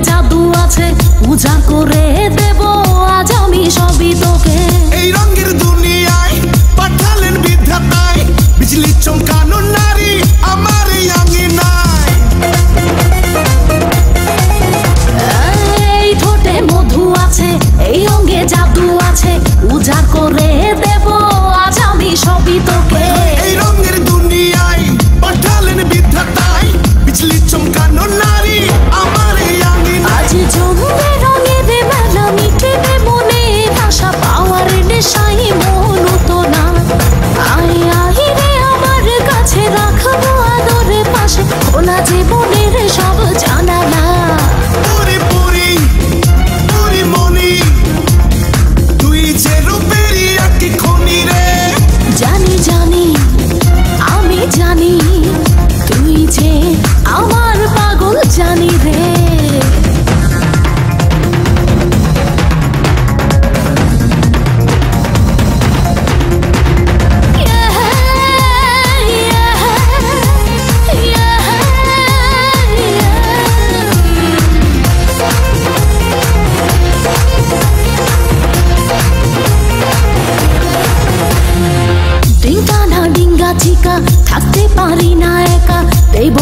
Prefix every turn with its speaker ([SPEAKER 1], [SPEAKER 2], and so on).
[SPEAKER 1] জাদু আছে পূজা করে দেব আজ আমি সবই তোকে।
[SPEAKER 2] এই রঙের দুনিয়ায় পাঠালেন বিধাতায় বিজলি চমকানো নারী আমার এই আঙিনায়।
[SPEAKER 1] এই ঠোঁটে মধু আছে এই অঙ্গে জাদু আছে পূজা করে দেব আজ আমি সবই তোকে।
[SPEAKER 2] এই রঙের দুনিয়ায় পাঠালেন বিধাতায় বিজলি চমকানো নারী আমার এই আঙিনায়।
[SPEAKER 1] আজ জমবে রঙের মেলা মিটবে মনে আশা পাওয়ার নেশায় মন তো না। আয় আয় রে আমার কাছে রাখবো আদরে পাশে খোলা জীবনের সব জানালা।
[SPEAKER 2] পুরি পুরি পুরি মনি তুই যে রূপেরই আঁকি খনি রে।
[SPEAKER 1] জানি জানি আমি জানি তুই যে আমার পাগল জানি রে। ডিঙ্গা না ডিঙ্গা চিকা থাকতে পারি না একা দেব